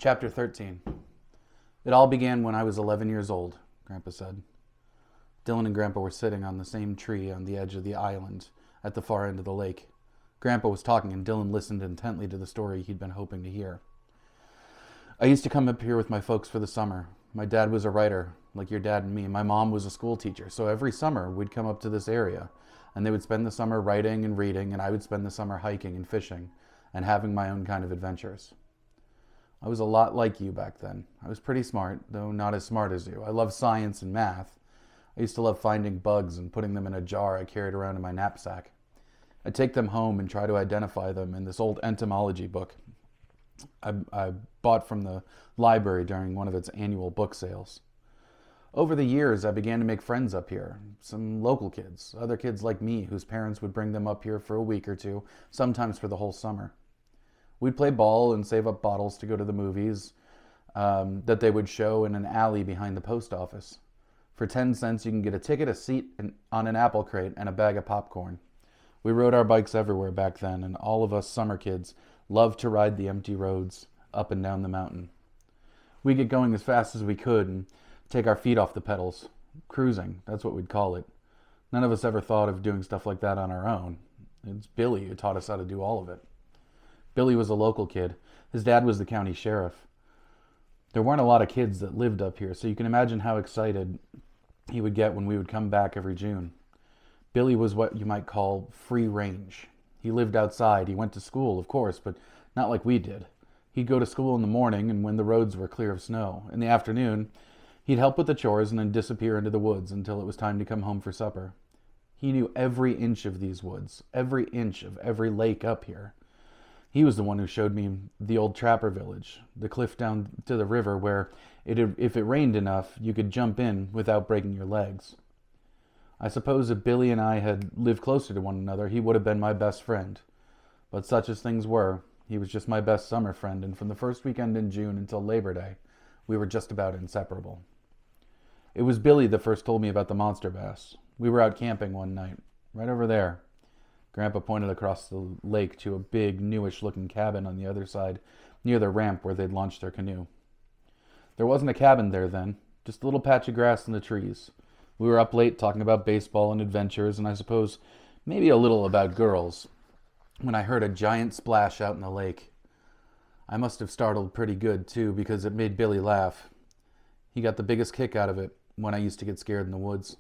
Chapter 13. It all began when I was 11 years old, Grandpa said. Dylan and Grandpa were sitting on the same tree on the edge of the island at the far end of the lake. Grandpa was talking and Dylan listened intently to the story he'd been hoping to hear. I used to come up here with my folks for the summer. My dad was a writer, like your dad and me. My mom was a school teacher, so every summer we'd come up to this area, and they would spend the summer writing and reading, and I would spend the summer hiking and fishing and having my own kind of adventures. I was a lot like you back then. I was pretty smart, though not as smart as you. I loved science and math. I used to love finding bugs and putting them in a jar I carried around in my knapsack. I'd take them home and try to identify them in this old entomology book I bought from the library during one of its annual book sales. Over the years, I began to make friends up here. Some local kids, other kids like me whose parents would bring them up here for a week or two, sometimes for the whole summer. We'd play ball and save up bottles to go to the movies that they would show in an alley behind the post office. For 10 cents, you can get a ticket, a seat on an apple crate, and a bag of popcorn. We rode our bikes everywhere back then, and all of us summer kids loved to ride the empty roads up and down the mountain. We'd get going as fast as we could and take our feet off the pedals. Cruising, that's what we'd call it. None of us ever thought of doing stuff like that on our own. It's Billy who taught us how to do all of it. Billy was a local kid. His dad was the county sheriff. There weren't a lot of kids that lived up here, so you can imagine how excited he would get when we would come back every June. Billy was what you might call free range. He lived outside. He went to school, of course, but not like we did. He'd go to school in the morning and when the roads were clear of snow. In the afternoon, he'd help with the chores and then disappear into the woods until it was time to come home for supper. He knew every inch of these woods, every inch of every lake up here. He was the one who showed me the old trapper village, the cliff down to the river where, if it rained enough, you could jump in without breaking your legs. I suppose if Billy and I had lived closer to one another, he would have been my best friend. But such as things were, he was just my best summer friend, and from the first weekend in June until Labor Day, we were just about inseparable. It was Billy that first told me about the monster bass. We were out camping one night, right over there. Grandpa pointed across the lake to a big, newish-looking cabin on the other side, near the ramp where they'd launched their canoe. There wasn't a cabin there then, just a little patch of grass in the trees. We were up late talking about baseball and adventures, and I suppose maybe a little about girls, when I heard a giant splash out in the lake. I must have startled pretty good, too, because it made Billy laugh. He got the biggest kick out of it when I used to get scared in the woods.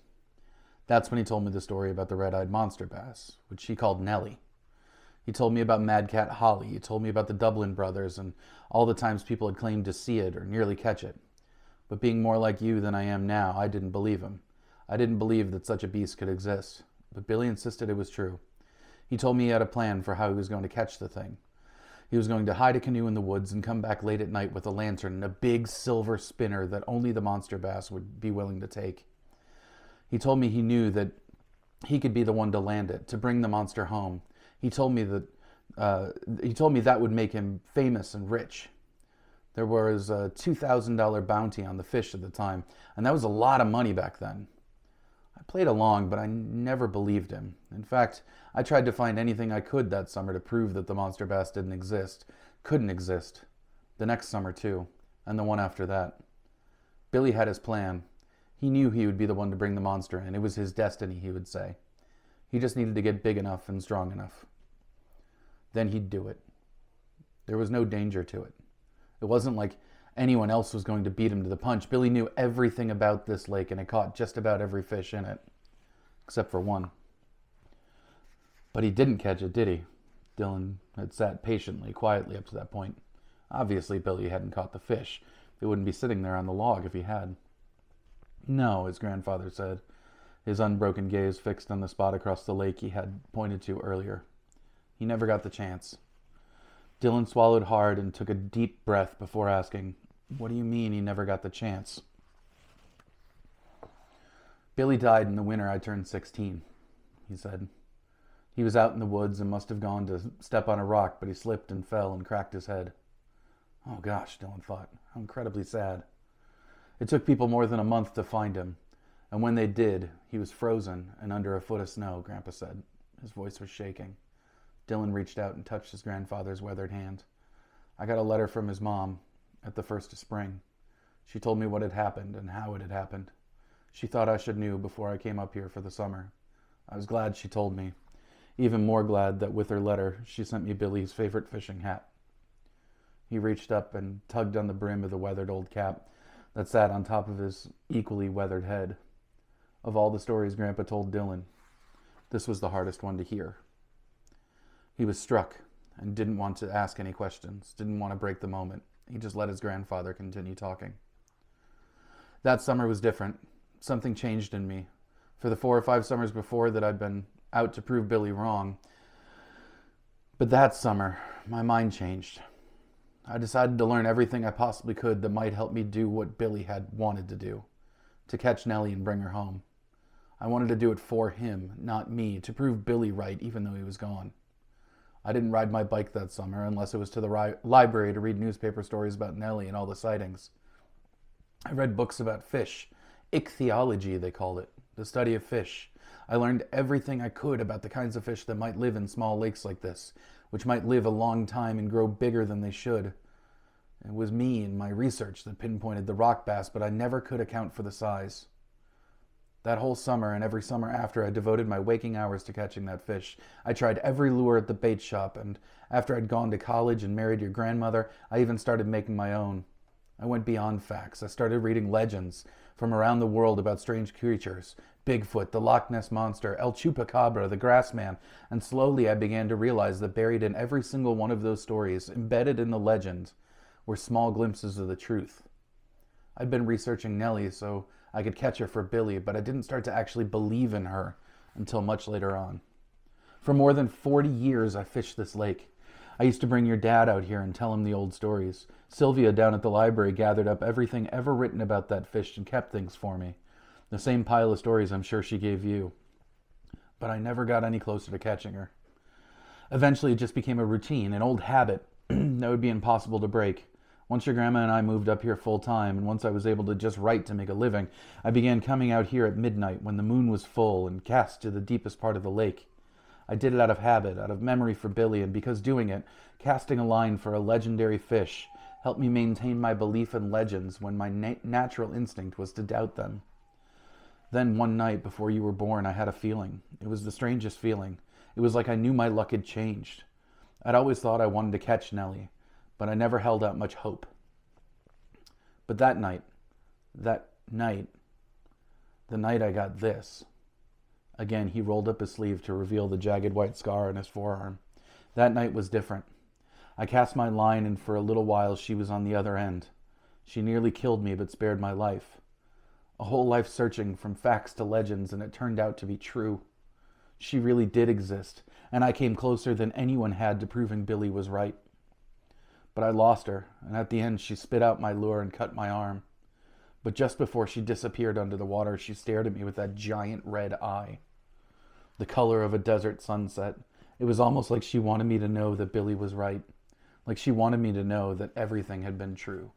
That's when he told me the story about the red-eyed monster bass, which he called Nellie. He told me about Mad Cat Holly. He told me about the Dublin brothers and all the times people had claimed to see it or nearly catch it. But being more like you than I am now, I didn't believe him. I didn't believe that such a beast could exist. But Billy insisted it was true. He told me he had a plan for how he was going to catch the thing. He was going to hide a canoe in the woods and come back late at night with a lantern and a big silver spinner that only the monster bass would be willing to take. He told me he knew that he could be the one to land it, to bring the monster home. He told me that would make him famous and rich. There was a $2,000 bounty on the fish at the time, and that was a lot of money back then. I played along, but I never believed him. In fact, I tried to find anything I could that summer to prove that the monster bass couldn't exist. The next summer, too, and the one after that. Billy had his plan. He knew he would be the one to bring the monster in. It was his destiny, he would say. He just needed to get big enough and strong enough. Then he'd do it. There was no danger to it. It wasn't like anyone else was going to beat him to the punch. Billy knew everything about this lake and had caught just about every fish in it, except for one. But he didn't catch it, did he? Dylan had sat patiently, quietly up to that point. Obviously, Billy hadn't caught the fish. It wouldn't be sitting there on the log if he had. No, his grandfather said, his unbroken gaze fixed on the spot across the lake he had pointed to earlier. He never got the chance. Dylan swallowed hard and took a deep breath before asking, "What do you mean he never got the chance?" "Billy died in the winter I turned 16, he said. "He was out in the woods and must have gone to step on a rock, but he slipped and fell and cracked his head." Oh gosh, Dylan thought. How incredibly sad. It took people more than a month to find him, and when they did, he was frozen and under a foot of snow, Grandpa said. His voice was shaking. Dylan reached out and touched his grandfather's weathered hand. "I got a letter from his mom. at the first of spring. She told me what had happened and how it had happened. She thought I should know before I came up here for the summer. I was glad she told me. Even more glad that with her letter, she sent me Billy's favorite fishing hat. He reached up and tugged on the brim of the weathered old cap that sat on top of his equally weathered head. Of all the stories Grandpa told Dylan, this was the hardest one to hear. He was struck and didn't want to ask any questions, didn't want to break the moment. He just let his grandfather continue talking. That summer was different. Something changed in me. For the 4 or 5 summers before that, I'd been out to prove Billy wrong. But that summer, my mind changed. I decided to learn everything I possibly could that might help me do what Billy had wanted to do, to catch Nellie and bring her home. I wanted to do it for him, not me, to prove Billy right even though he was gone. I didn't ride my bike that summer unless it was to the library to read newspaper stories about Nellie and all the sightings. I read books about fish, ichthyology they called it, the study of fish. I learned everything I could about the kinds of fish that might live in small lakes like this, which might live a long time and grow bigger than they should. It was me and my research that pinpointed the rock bass, but I never could account for the size. That whole summer and every summer after, I devoted my waking hours to catching that fish. I tried every lure at the bait shop, and after I'd gone to college and married your grandmother, I even started making my own. I went beyond facts. I started reading legends from around the world about strange creatures. Bigfoot, the Loch Ness Monster, El Chupacabra, the Grassman, and slowly I began to realize that buried in every single one of those stories, embedded in the legend, were small glimpses of the truth. I'd been researching Nellie so I could catch her for Billy, but I didn't start to actually believe in her until much later on. For more than 40 years, I fished this lake. I used to bring your dad out here and tell him the old stories. Sylvia down at the library gathered up everything ever written about that fish and kept things for me. The same pile of stories I'm sure she gave you. But I never got any closer to catching her. Eventually it just became a routine, an old habit that would be impossible to break. Once your grandma and I moved up here full time, and once I was able to just write to make a living, I began coming out here at midnight when the moon was full and cast to the deepest part of the lake. I did it out of habit, out of memory for Billy, and because doing it, casting a line for a legendary fish, helped me maintain my belief in legends when my natural instinct was to doubt them. Then one night before you were born, I had a feeling. It was the strangest feeling. It was like I knew my luck had changed. I'd always thought I wanted to catch Nellie, but I never held out much hope. But that night, the night I got this. Again, he rolled up his sleeve to reveal the jagged white scar on his forearm. That night was different. I cast my line, and for a little while she was on the other end. She nearly killed me, but spared my life. A whole life searching from facts to legends, and it turned out to be true. She really did exist, and I came closer than anyone had to proving Billy was right. But I lost her, and at the end she spit out my lure and cut my arm. But just before she disappeared under the water, she stared at me with that giant red eye. The color of a desert sunset. It was almost like she wanted me to know that Billy was right. Like she wanted me to know that everything had been true.